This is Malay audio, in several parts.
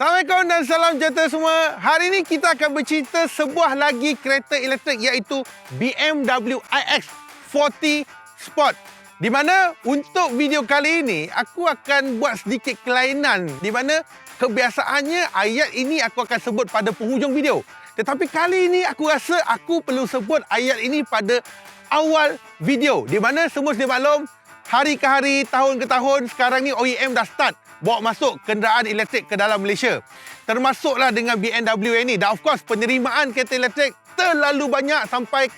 Assalamualaikum dan salam sejahtera semua. Hari ini kita akan bercerita sebuah lagi kereta elektrik iaitu BMW iX 40 Sport. Di mana untuk video kali ini aku akan buat sedikit kelainan di mana kebiasaannya ayat ini aku akan sebut pada penghujung video. Tetapi kali ini aku rasa aku perlu sebut ayat ini pada awal video. Di mana semua sedia maklum, hari ke hari, tahun ke tahun, sekarang ni OEM dah start bawa masuk kenderaan elektrik ke dalam Malaysia. Termasuklah dengan BMW ini. Dan of course, penerimaan kereta elektrik terlalu banyak sampai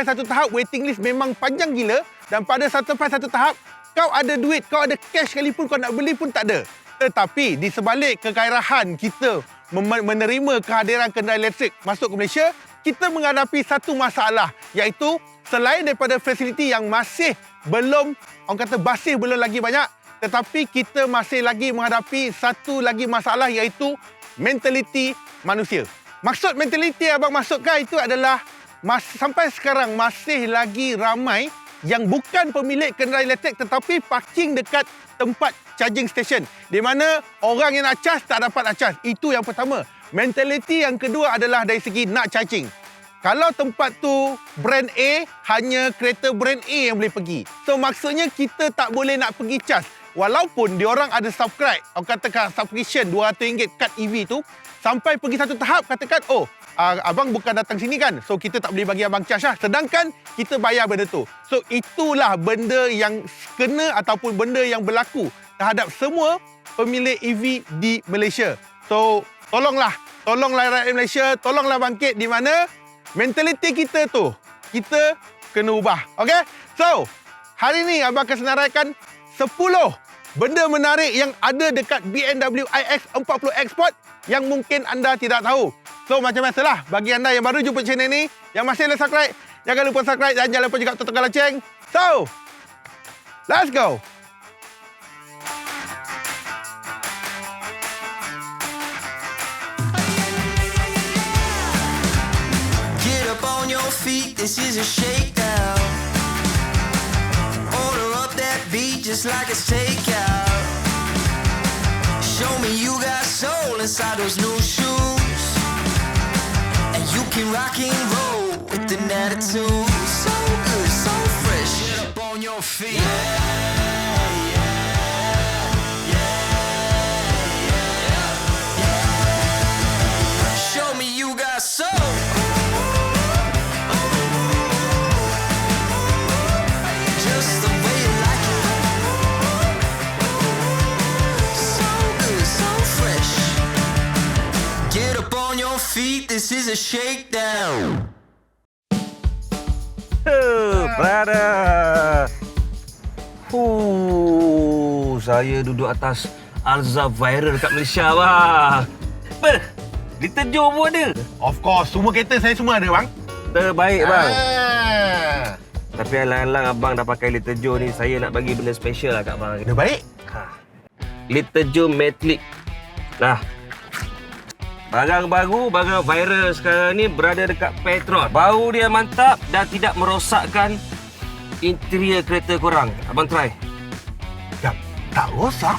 satu tahap waiting list memang panjang gila. Dan pada satu tahap, kau ada duit, kau ada cash sekalipun kau nak beli pun tak ada. Tetapi di sebalik kegairahan kita menerima kehadiran kenderaan elektrik masuk ke Malaysia, kita menghadapi satu masalah, iaitu selain daripada fasiliti yang masih belum, orang kata basih belum lagi banyak, tetapi kita masih lagi menghadapi satu lagi masalah, iaitu mentaliti manusia. Maksud mentaliti abang maksudkan itu adalah sampai sekarang masih lagi ramai yang bukan pemilik kenderaan elektrik tetapi parking dekat tempat charging station, di mana orang yang nak charge tak dapat nak charge. Itu yang pertama. Mentaliti yang kedua adalah dari segi nak charging. Kalau tempat tu brand A, hanya kereta brand A yang boleh pergi. So maksudnya kita tak boleh nak pergi charge. Walaupun diorang ada subscribe, orang katakan subscription RM200 kad EV tu, sampai pergi satu tahap katakan, abang bukan datang sini kan, so kita tak boleh bagi abang charge lah. Sedangkan kita bayar benda tu. So itulah benda yang kena ataupun benda yang berlaku terhadap semua pemilik EV di Malaysia. So tolonglah rakyat Malaysia, tolonglah bangkit, di mana mentaliti kita tu kita kena ubah. Okay? So hari ni abang akan senaraikan 10 benda menarik yang ada dekat BMW iX 40 Sport yang mungkin anda tidak tahu. So macam biasalah, bagi anda yang baru jumpa channel ni, yang masih belum subscribe, jangan lupa subscribe dan jangan lupa juga tekan lonceng. So, let's go. Get up on your feet, this is a shakedown. Order up that beat just like it's takeout. Show me you got soul inside those new shoes, and you can rock and roll with an attitude. So good, so fresh. Get up on your feet. Show me you got soul. Just the way you like it. So good, so fresh. Get up on your feet, this is a shakedown. Brother. Saya duduk atas Alza viral dekat Malaysia, bang. Little Joe pun ada. Of course, semua kereta saya semua ada bang. Terbaik, bang. Tapi alang-alang abang dah pakai Little Joe ni, saya nak bagi benda special lah kat abang. Benda baik. Little Joe Metallic. Nah, barang baru, barang viral sekarang ni berada dekat Petron. Bau dia mantap dan tidak merosakkan interior kereta korang. Abang try. Tak rosak.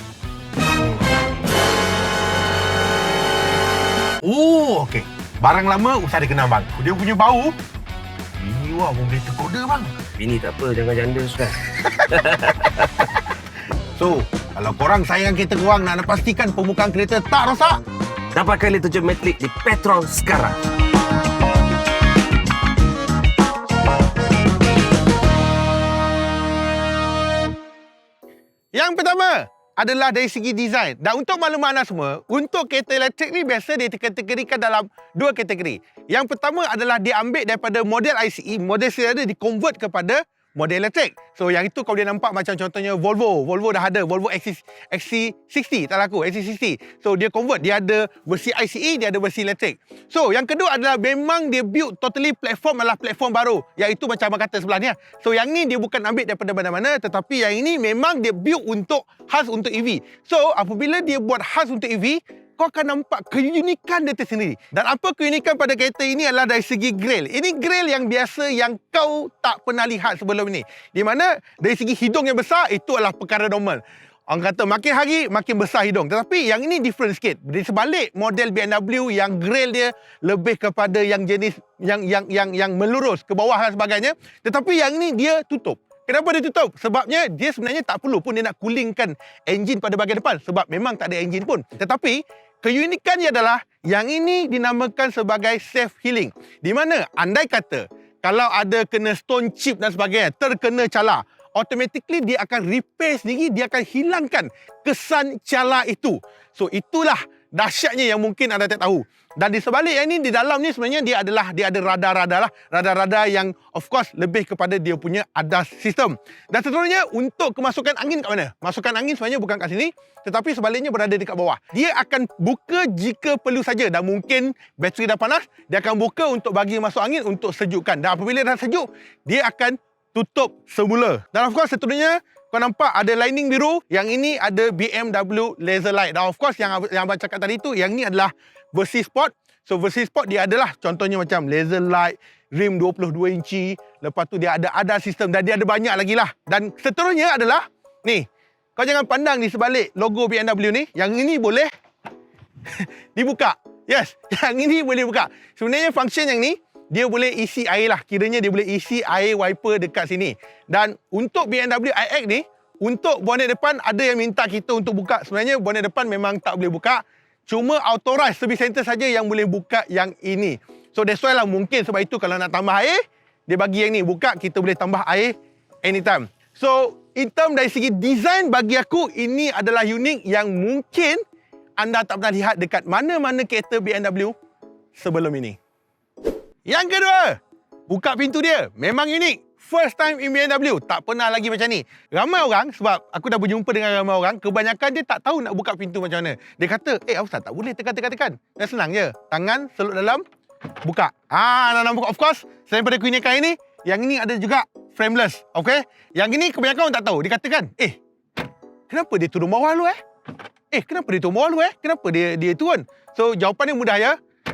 Oh, okey. Barang lama usah dikenal bang. Dia punya bau. Ini wah, boleh tergoda bang. Bini tak apa, jangan janda suka. So, kalau korang sayang kereta korang, nak pastikan permukaan kereta tak rosak, Dapatkan Little Joe Metallic di Petron sekarang. yang pertama adalah dari segi design. Dan untuk maklumat anda semua, untuk kereta elektrik ni biasa dikategorikan dalam dua kategori. Yang pertama adalah diambil daripada model ICE, model serial di-convert kepada model elektrik. So yang itu kau boleh nampak macam contohnya Volvo dah ada, Volvo XC60 tak laku, XC60. So dia convert, dia ada versi ICE, dia ada versi elektrik. So yang kedua adalah memang dia build totally platform adalah platform baru, iaitu macam abang kata sebelah ni. So yang ni dia bukan ambil daripada mana-mana, tetapi yang ini memang dia build khas untuk EV. So apabila dia buat khas untuk EV, kau akan nampak keunikan dia tersendiri. Dan apa keunikan pada kereta ini adalah dari segi grill. Ini grill yang biasa yang kau tak pernah lihat sebelum ini. Di mana dari segi hidung yang besar, itu adalah perkara normal. Orang kata makin hari makin besar hidung. Tetapi yang ini different sikit. Di sebalik model BMW yang grill dia lebih kepada yang jenis yang melurus ke bawah dan sebagainya. Tetapi yang ini dia tutup. Kenapa dia tutup? Sebabnya dia sebenarnya tak perlu pun dia nak coolingkan enjin pada bahagian depan. Sebab memang tak ada enjin pun. Tetapi keunikannya adalah yang ini dinamakan sebagai self healing. Di mana andai kata kalau ada kena stone chip dan sebagainya, terkena cala, automatically dia akan repair sendiri, dia akan hilangkan kesan cala itu. So itulah dahsyatnya yang mungkin anda tak tahu. Dan di sebalik yang ini, di dalam ni sebenarnya dia ada radar-radar lah. Radar-radar yang of course lebih kepada dia punya ADAS sistem. Dan seterusnya untuk kemasukan angin kat mana? Masukan angin sebenarnya bukan kat sini, tetapi sebaliknya berada dekat bawah. Dia akan buka jika perlu saja. Dan mungkin bateri dah panas, dia akan buka untuk bagi masuk angin untuk sejukkan. Dan apabila dah sejuk, dia akan tutup semula. Dan of course seterusnya kau nampak ada lining biru, yang ini ada BMW laser light. Dan of course yang abang cakap tadi tu, yang ni adalah versi sport. So versi sport dia adalah contohnya macam laser light, rim 22 inci, lepas tu dia ada ADAS sistem dan dia ada banyak lagi lah. Dan seterusnya adalah ni, kau jangan pandang di sebalik logo BMW ni, yang ini boleh dibuka. Yes, yang ini boleh buka. Sebenarnya function yang ni dia boleh isi air lah. Kiranya dia boleh isi air wiper dekat sini. Dan untuk BMW iX ni, untuk bonnet depan ada yang minta kita untuk buka. Sebenarnya bonnet depan memang tak boleh buka. Cuma authorized service center saja yang boleh buka yang ini. So that's why lah mungkin sebab itu kalau nak tambah air, dia bagi yang ni. Buka, kita boleh tambah air anytime. So in term dari segi design, bagi aku ini adalah unik yang mungkin anda tak pernah lihat dekat mana-mana kereta BMW sebelum ini. Yang kedua, buka pintu dia. Memang unik. First time in BMW. Tak pernah lagi macam ni. Ramai orang, sebab aku dah berjumpa dengan ramai orang, kebanyakan dia tak tahu nak buka pintu macam mana. Dia kata, Ustaz tak boleh tekan. Dan senang je. Tangan seluk dalam, buka. Dalam buka. Of course, selain pada keunikan ini, yang ini ada juga frameless. Okay? Yang ini kebanyakan orang tak tahu. Dia katakan, kenapa dia turun bawah lu kenapa dia turun bawah lu Kenapa dia turun? So, jawapan dia mudah ya.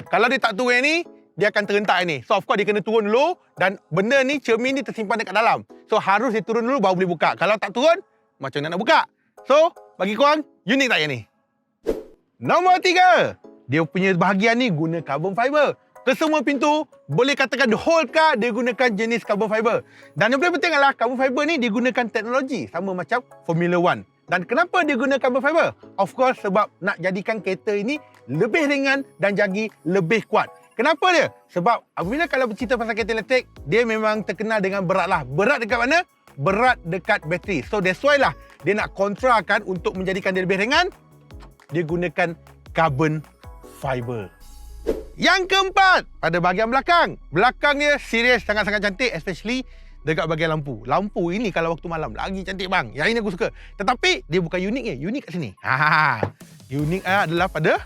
Kalau dia tak turun yang ni, dia akan terentak ni. So of course dia kena turun dulu dan benda ni, cermin ni tersimpan dekat dalam. So harus dia turun dulu baru boleh buka. Kalau tak turun, macam mana nak buka? So bagi korang, unik tak yang ni? Nombor 3, dia punya bahagian ni guna carbon fiber. Kesemua pintu, boleh katakan the whole car dia gunakan jenis carbon fiber. Dan yang paling penting adalah carbon fiber ni digunakan teknologi sama macam Formula 1. Dan kenapa dia guna carbon fiber? Of course sebab nak jadikan kereta ini lebih ringan dan jadi lebih kuat. Kenapa dia? Sebab apabila kalau bercerita pasal kereta elektrik, dia memang terkenal dengan berat lah. Berat dekat mana? Berat dekat bateri. So that's why lah dia nak kontrakan untuk menjadikan dia lebih ringan. Dia gunakan carbon fiber. Yang keempat, pada bahagian belakang. Belakang dia serius sangat-sangat cantik, especially dekat bahagian lampu. Lampu ini kalau waktu malam lagi cantik bang. Yang ini aku suka. Tetapi dia bukan uniknya. Unik kat sini. Unik adalah pada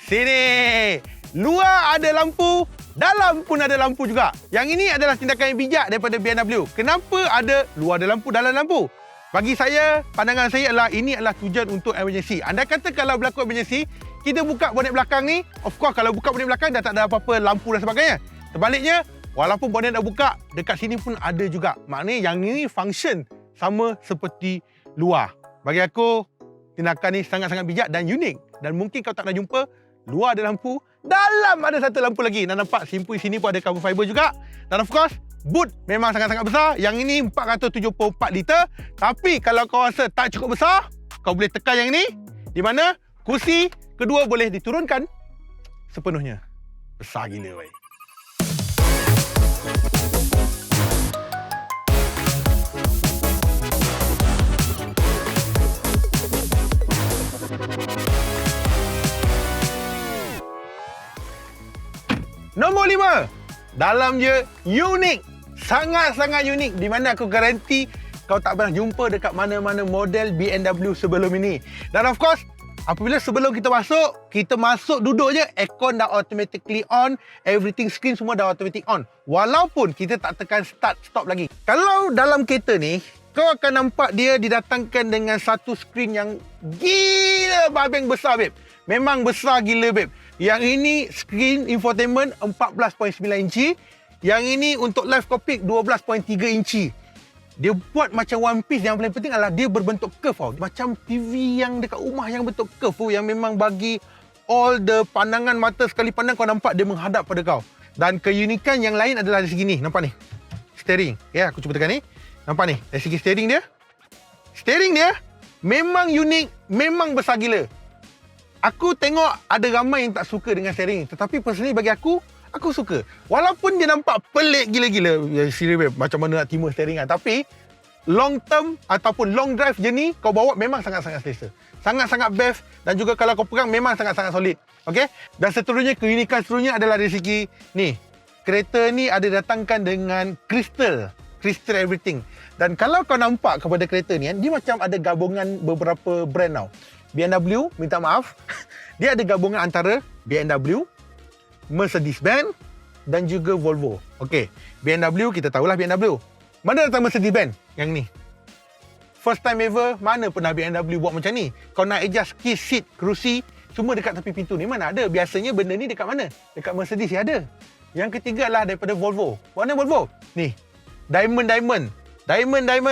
sini. Luar ada lampu, dalam pun ada lampu juga. Yang ini adalah tindakan yang bijak daripada BMW. Kenapa ada luar ada lampu, dalam lampu? Bagi saya, pandangan saya adalah ini adalah tujuan untuk emergency. Anda kata kalau berlaku emergency, kita buka bonet belakang ni, of course kalau buka bonet belakang dah tak ada apa-apa lampu dan sebagainya. Sebaliknya, walaupun bonet dah buka, dekat sini pun ada juga. Maknanya yang ini function sama seperti luar. Bagi aku, tindakan ni sangat-sangat bijak dan unik. Dan mungkin kau tak pernah jumpa, luar ada lampu, dalam ada satu lampu lagi. Dan nampak simpul sini pun ada carbon fiber juga. Dan of course, boot memang sangat-sangat besar. Yang ini 474 liter. Tapi kalau kau rasa tak cukup besar, kau boleh tekan yang ini. Di mana kursi kedua boleh diturunkan sepenuhnya. Besar gila weh. Nombor 5. Dalam dia unik. Sangat-sangat unik. Di mana aku garanti kau tak pernah jumpa dekat mana-mana model BMW sebelum ini. Dan of course, apabila sebelum kita masuk duduk je, aircon dah automatically on, everything screen semua dah automatic on. Walaupun kita tak tekan start, stop lagi. Kalau dalam kereta ni, kau akan nampak dia didatangkan dengan satu screen yang gila babeng besar, babe. Memang besar gila, babe. Yang ini screen infotainment 14.9 inci. Yang ini untuk live cockpit 12.3 inci. Dia buat macam one piece, yang paling penting adalah dia berbentuk curve tau. Macam TV yang dekat rumah yang bentuk curve tu, yang memang bagi all the pandangan mata sekali pandang kau nampak dia menghadap pada kau. Dan keunikan yang lain adalah dari segi ni, nampak ni? Steering. Ya, aku cuba tekan ni. Nampak ni? Dari segi steering dia. Steering dia memang unik, memang besar gila. Aku tengok ada ramai yang tak suka dengan steering, tetapi personally bagi aku suka. Walaupun dia nampak pelik gila-gila, ya, serius macam mana nak timur steering kan, tapi long term ataupun long drive journey kau bawa memang sangat-sangat selesa. Sangat-sangat best, dan juga kalau kau pegang memang sangat-sangat solid. Okey? Dan seterusnya, keunikan seterusnya adalah dari segi ni. Kereta ni ada datangkan dengan crystal everything. Dan kalau kau nampak kepada kereta ni, dia macam ada gabungan beberapa brand tau. BMW, minta maaf, dia ada gabungan antara BMW, Mercedes-Benz dan juga Volvo. Okey, BMW kita tahulah BMW. Mana datang Mercedes-Benz? Yang ni. First time ever, mana pernah BMW buat macam ni? Kau nak adjust key seat, kerusi, semua dekat tepi pintu ni, mana ada? Biasanya benda ni dekat mana? Dekat Mercedes ya ada. Yang ketiga adalah daripada Volvo. Mana Volvo? Ni. Diamond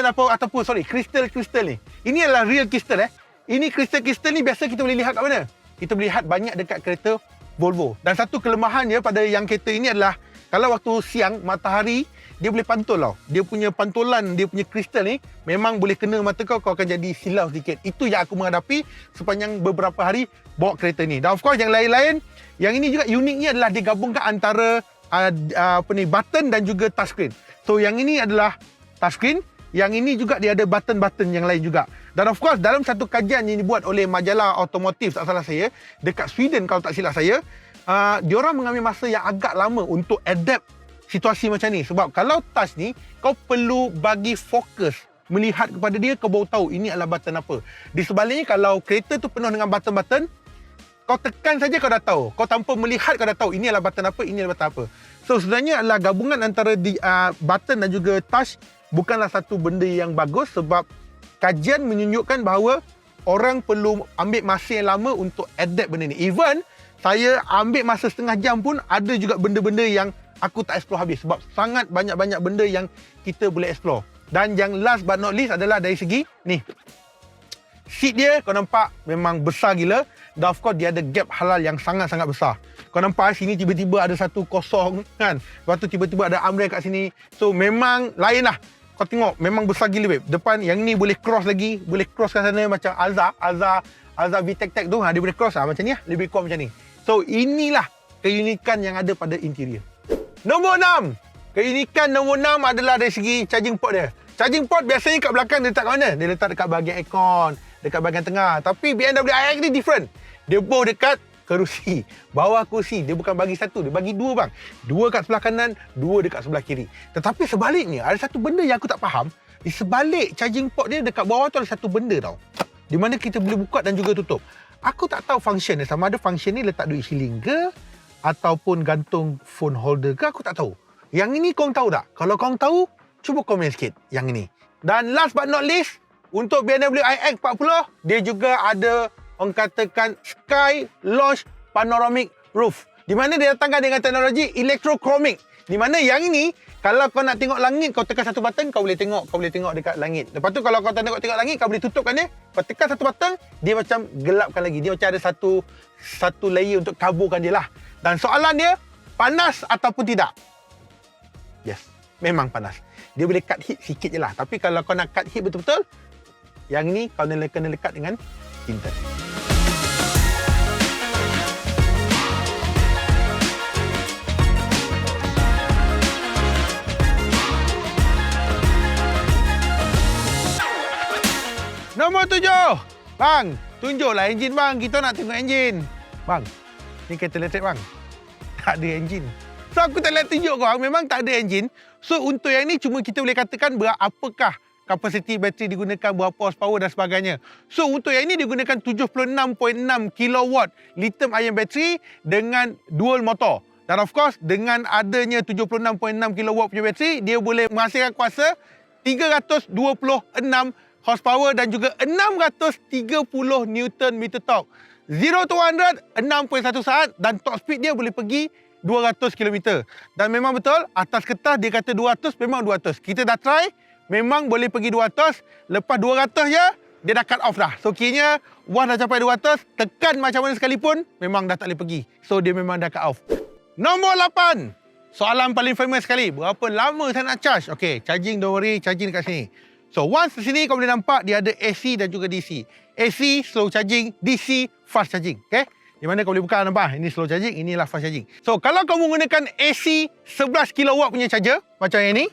apa ataupun crystal ni. Ini adalah real crystal Ini crystal ni biasa kita boleh lihat kat mana? Kita boleh lihat banyak dekat kereta Volvo. Dan satu kelemahannya pada yang kereta ini adalah kalau waktu siang matahari dia boleh pantul tau. Dia punya pantulan, dia punya kristal ni memang boleh kena mata kau akan jadi silau sedikit. Itu yang aku menghadapi sepanjang beberapa hari bawa kereta ni. Dan of course yang lain-lain, yang ini juga uniknya adalah dia gabungkan antara button dan juga touchscreen. So yang ini adalah touchscreen, yang ini juga dia ada button-button yang lain juga. Dan of course dalam satu kajian yang dibuat oleh majalah otomotif tak salah saya, dekat Sweden kalau tak silap saya, diorang mengambil masa yang agak lama untuk adapt situasi macam ni. Sebab kalau touch ni, kau perlu bagi fokus melihat kepada dia, kau baru tahu ini adalah button apa. Di sebaliknya kalau kereta tu penuh dengan button-button, kau tekan saja kau dah tahu. Kau tanpa melihat kau dah tahu ini adalah button apa, ini adalah button apa. So sebenarnya adalah gabungan antara button dan juga touch bukanlah satu benda yang bagus, sebab kajian menunjukkan bahawa orang perlu ambil masa yang lama untuk adapt benda ni. Even saya ambil masa setengah jam pun ada juga benda-benda yang aku tak explore habis, sebab sangat banyak-banyak benda yang kita boleh explore. Dan yang last but not least adalah dari segi ni. Seat dia kau nampak memang besar gila, dan of course dia ada gap halal yang sangat-sangat besar. Kau nampak sini tiba-tiba ada satu kosong kan. Lepas tu tiba-tiba ada armrest kat sini. So memang lain lah. Kau tengok memang besar gila babe. Depan yang ni boleh cross lagi, boleh cross kat sana macam Alza VTEC tu, dia boleh cross macam ni lah, lebih kurang macam ni. So inilah keunikan yang ada pada interior. Nombor 6. Keunikan nombor 6 adalah dari segi charging port dia. Charging port biasanya kat belakang dia letak kat mana? Dia letak dekat bahagian aircon, dekat bahagian tengah. Tapi BMW iX ni different. Dia bawa dekat kerusi, bawah kerusi. Dia bukan bagi satu, dia bagi dua bang. Dua kat sebelah kanan, dua dekat sebelah kiri. Tetapi sebaliknya, ada satu benda yang aku tak faham. Di sebalik charging port dia dekat bawah tu ada satu benda tau, di mana kita boleh buka dan juga tutup. Aku tak tahu function dia. Sama ada function ni letak duit shilling ke, ataupun gantung phone holder ke, aku tak tahu. Yang ini kau tahu tak? Kalau kau tahu, cuba komen sikit yang ini. Dan last but not least, untuk BMW iX 40, dia juga ada orang katakan Sky Launch Panoramic Roof, di mana dia datangkan dengan teknologi electrochromic. Di mana yang ini, kalau kau nak tengok langit, kau tekan satu button, kau boleh tengok dekat langit. Lepas tu kalau kau tak tengok langit, kau boleh tutupkan dia. Kau tekan satu button, dia macam gelapkan lagi. Dia macam ada satu layer untuk kaburkan dia lah. Dan soalan dia, panas ataupun tidak? Yes, memang panas. Dia boleh cut heat sikit je lah. Tapi kalau kau nak cut heat betul-betul, yang ni kau kena lekat dengan tinta. Nombor 7. Bang, tunjuklah enjin bang. Kita nak tengok enjin. Bang, ni kereta elektrik bang. Tak ada enjin. So aku tak boleh tunjuk korang, memang tak ada enjin. So untuk yang ni cuma kita boleh katakan berapakah kapasiti bateri digunakan, berapa horsepower dan sebagainya. So untuk yang ini digunakan 76.6 kW lithium ion bateri dengan dual motor. Dan of course dengan adanya 76.6 kW punya bateri, dia boleh menghasilkan kuasa 326 horsepower dan juga 630 Nm torque. 0 to 100 6.1 saat dan top speed dia boleh pergi 200 km. Dan memang betul, atas kertas dia kata 200, memang 200. Kita dah try, memang boleh pergi 200. Lepas 200 je, dia dah cut off dah. So kiranya wah dah capai 200, tekan macam mana sekalipun, memang dah tak boleh pergi. So dia memang dah cut off. Nombor 8. Soalan paling famous sekali. Berapa lama saya nak charge? Okay, charging don't worry, charging dekat sini. So once di sini kau boleh nampak dia ada AC dan juga DC. AC slow charging, DC fast charging. Okay? Di mana kau boleh buka nampak? Ini slow charging, inilah fast charging. So kalau kau menggunakan AC 11 kW punya charger macam yang ni.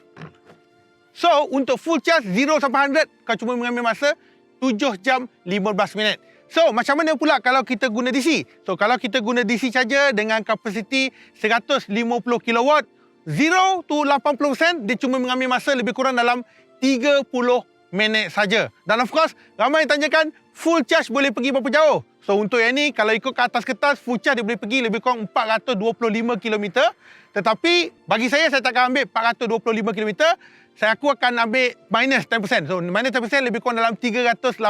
So untuk full charge 0 sampai 100 kau cuma mengambil masa 7 jam 15 minit. So, macam mana pula kalau kita guna DC? So, kalau kita guna DC charger dengan kapasiti 150 kW, 0 to 80% dia cuma mengambil masa lebih kurang dalam 30 minit saja. Dan of course, ramai yang tanyakan full charge boleh pergi berapa jauh? So, untuk yang ni, kalau ikut ke atas kertas, full charge dia boleh pergi lebih kurang 425 km. Tetapi, bagi saya takkan ambil 425 km. Aku akan ambil minus 10%. So, minus 10% lebih kurang dalam 380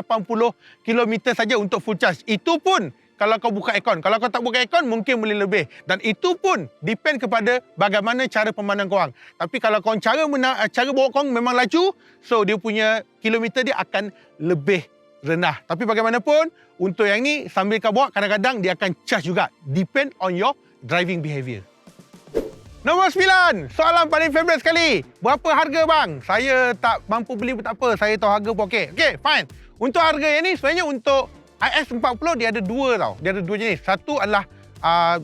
km saja untuk full charge. Itu pun kalau kau buka aircon. Kalau kau tak buka aircon, mungkin boleh lebih. Dan itu pun depend kepada bagaimana cara pemandang korang. Tapi kalau korang cara bawa korang memang laju, so dia punya kilometer dia akan lebih rendah. Tapi bagaimanapun, untuk yang ni, sambil kau bawa, kadang-kadang dia akan charge juga. Depend on your driving behaviour. Nombor 9. Soalan paling favourite sekali. Berapa harga bang? Saya tak mampu beli pun tak apa. Saya tahu harga pun okey. Okey, fine. Untuk harga yang ni sebenarnya untuk IS40 dia ada dua tau. Dia ada dua jenis. Satu adalah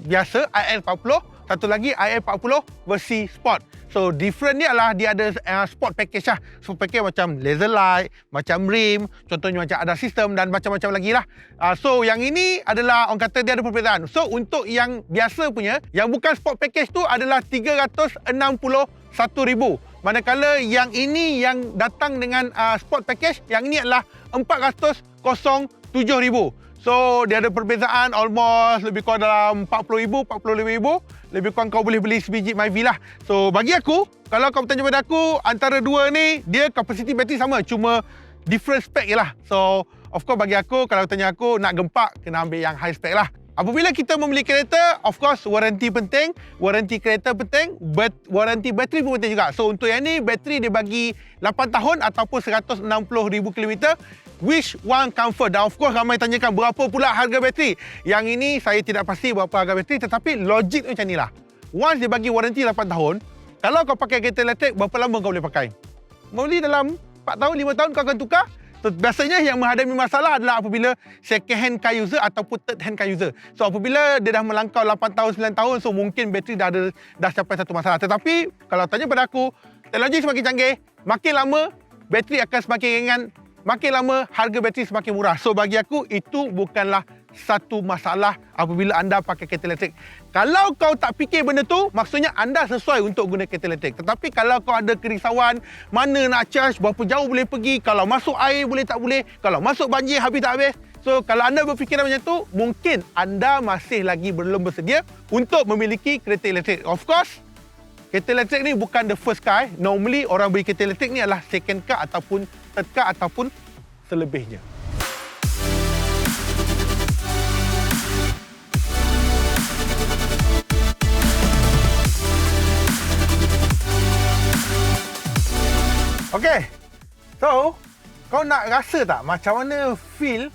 biasa IS40. Satu lagi IS40 versi Sport. So different ni adalah dia ada Sport package lah. Sport package macam laser light, macam rim, contohnya macam ada sistem dan macam-macam lagi lah. So yang ini adalah orang kata dia ada perbezaan. So untuk yang biasa punya, yang bukan Sport package tu adalah 361,000. Manakala yang ini yang datang dengan Sport package, yang ini adalah 407,000. So dia ada perbezaan almost lebih kurang dalam 40,000, 45,000. Lebih kurang kau boleh beli sebiji MyV lah. So bagi aku, kalau kau bertanya pada aku, antara dua ni, dia kapasiti bateri sama. Cuma different spec je lah. So of course bagi aku, kalau tanya aku nak gempak, kena ambil yang high spec lah. Apabila kita membeli kereta, of course warranty penting, warranty kereta penting, but warranty bateri pun penting juga. So untuk yang ni, bateri dia bagi 8 tahun ataupun 160,000 km. Which one comfort? Dan of course ramai tanyakan berapa pula harga bateri. Yang ini saya tidak pasti berapa harga bateri, tetapi logik macam ni lah. Once dia bagi warranty 8 tahun, kalau kau pakai kereta elektrik, berapa lama kau boleh pakai? Mostly dalam 4 tahun, 5 tahun kau akan tukar. So, biasanya yang menghadapi masalah adalah apabila second hand car user ataupun third hand car user. So apabila dia dah melangkau 8 tahun, 9 tahun, so mungkin bateri dah capai satu masalah. Tetapi kalau tanya pada aku, teknologi semakin canggih, makin lama bateri akan semakin ringan, makin lama harga bateri semakin murah. So bagi aku itu bukanlah satu masalah apabila anda pakai kereta elektrik. Kalau kau tak fikir benda tu, maksudnya anda sesuai untuk guna kereta elektrik. Tetapi kalau kau ada kerisauan, mana nak charge, berapa jauh boleh pergi, kalau masuk air boleh tak boleh, kalau masuk banjir habis tak habis. So kalau anda berfikiran macam tu, mungkin anda masih lagi belum bersedia untuk memiliki kereta elektrik. Of course, kereta elektrik ni bukan the first car. Normally orang beli kereta elektrik ni adalah second car ataupun third car ataupun selebihnya. Okey. So, kau nak rasa tak macam mana feel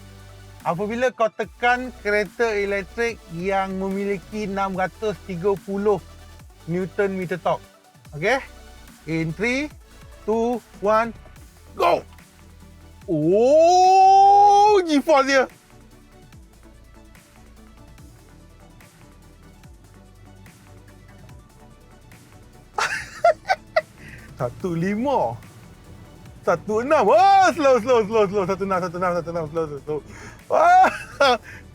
apabila kau tekan kereta elektrik yang memiliki 630 Newton meter torque? Okey. In 3, 2, 1, go! Oh, G-force dia. Satu lima. 16. Oh, slow. 16. Slow. Wah,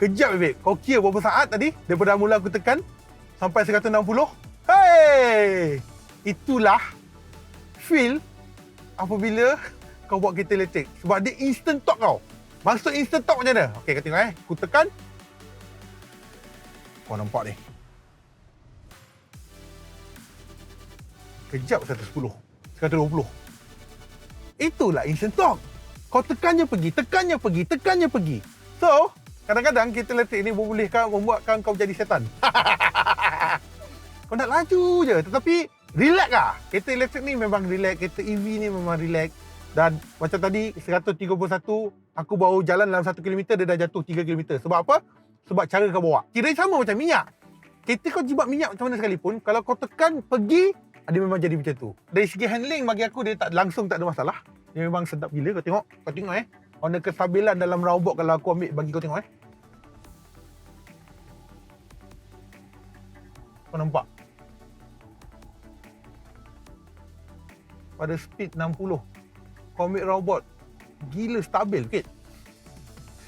kejap, babe. Kau kira berapa saat tadi daripada mula aku tekan sampai 160? Hey! Itulah feel apabila kau buat kereta elektrik. Sebab dia instant torque kau. Maksud instant torque macam mana? Okey, kau tengok Aku tekan. Kau nampak ni. Kejap 110. 120. Itulah instant torque. Kau tekannya pergi. So, kadang-kadang kereta elektrik ni membuatkan kau jadi setan. Kau nak laju je. Tetapi, relax lah. Kereta elektrik ni memang relax. Kereta EV ni memang relax. Dan macam tadi 131, aku baru jalan dalam 1 km, dia dah jatuh 3 km. Sebab apa? Sebab cara kau bawa. Kira sama macam minyak. Kereta kau jibat minyak macam mana sekalipun, kalau kau tekan pergi, dia memang jadi macam tu. Dari segi handling bagi aku dia tak langsung tak ada masalah. Dia memang sedap gila. Kau tengok warna kestabilan dalam robot kalau aku ambil bagi kau tengok Kau nampak? Pada speed 60. Kau ambil robot. Gila stabil sikit.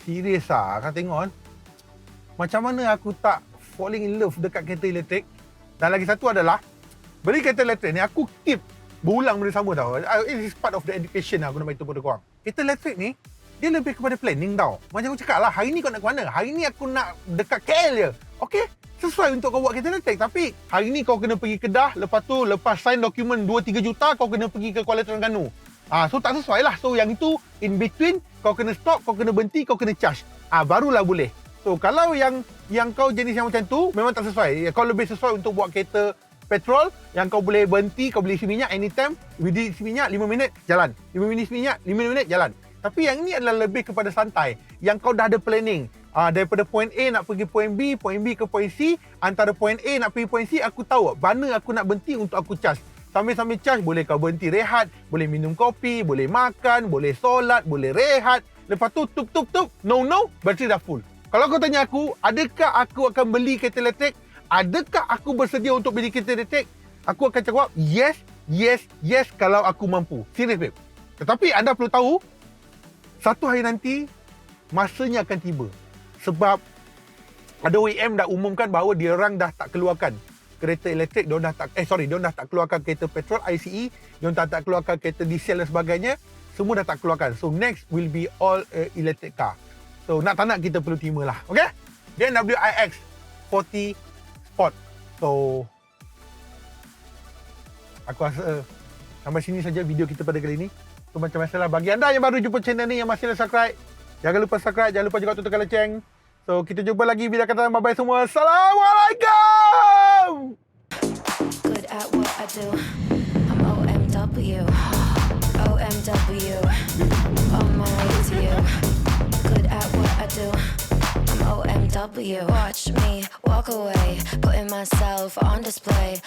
Serius lah kau tengok kan. Macam mana aku tak falling in love dekat kereta elektrik. Dan lagi satu adalah, beli kereta elektrik ni aku keep berulang benda sama tau. It is part of the education lah aku nak beritahu pada korang. Kereta elektrik ni, dia lebih kepada planning tau. Macam aku cakap lah, hari ni kau nak ke mana? Hari ni aku nak dekat KL je. Okay, sesuai untuk kau buat kereta elektrik. Tapi hari ni kau kena pergi Kedah, lepas tu lepas sign dokumen 2-3 juta, kau kena pergi ke Kuala Terengganu. So tak sesuai lah. So yang itu, in between, kau kena stop, kau kena berhenti, kau kena charge. Barulah boleh. So kalau yang kau jenis yang macam tu, memang tak sesuai. Kau lebih sesuai untuk buat kereta petrol, yang kau boleh berhenti, kau boleh isi minyak anytime, isi minyak 5 minit, jalan. 5 minit isi minyak, 5 minit, jalan. Tapi yang ni adalah lebih kepada santai. Yang kau dah ada planning. Daripada point A nak pergi point B ke point C, antara point A nak pergi point C, aku tahu mana aku nak berhenti untuk aku charge. Sambil-sambil charge, boleh kau berhenti rehat, boleh minum kopi, boleh makan, boleh solat, boleh rehat. Lepas tu, tup, no, bateri dah full. Kalau kau tanya aku, adakah aku akan beli kereta elektrik? Adakah aku bersedia untuk beli kereta elektrik? Aku akan jawab, yes, kalau aku mampu. Serius, babe. Tetapi anda perlu tahu, satu hari nanti, masanya akan tiba. Sebab ada OEM dah umumkan bahawa dia orang dah tak keluarkan kereta elektrik, dia dah tak keluarkan kereta petrol ICE, dia tak keluarkan kereta diesel dan sebagainya. Semua dah tak keluarkan. So next will be all electric car. So nak tak nak kita perlu terima lah. Okay? BMW iX 40 Sport. So aku rasa sampai sini saja video kita pada kali ini. So macam biasalah, bagi anda yang baru jumpa channel ni, yang masih belum subscribe, jangan lupa subscribe, jangan lupa juga tekan loceng. So kita jumpa lagi video kata bye-bye semua. Assalamualaikum. Good at what I do. I'm OMW. OMW. On my way to you. Good at what I do. I'm OMW. Watch me walk away, putting myself on display.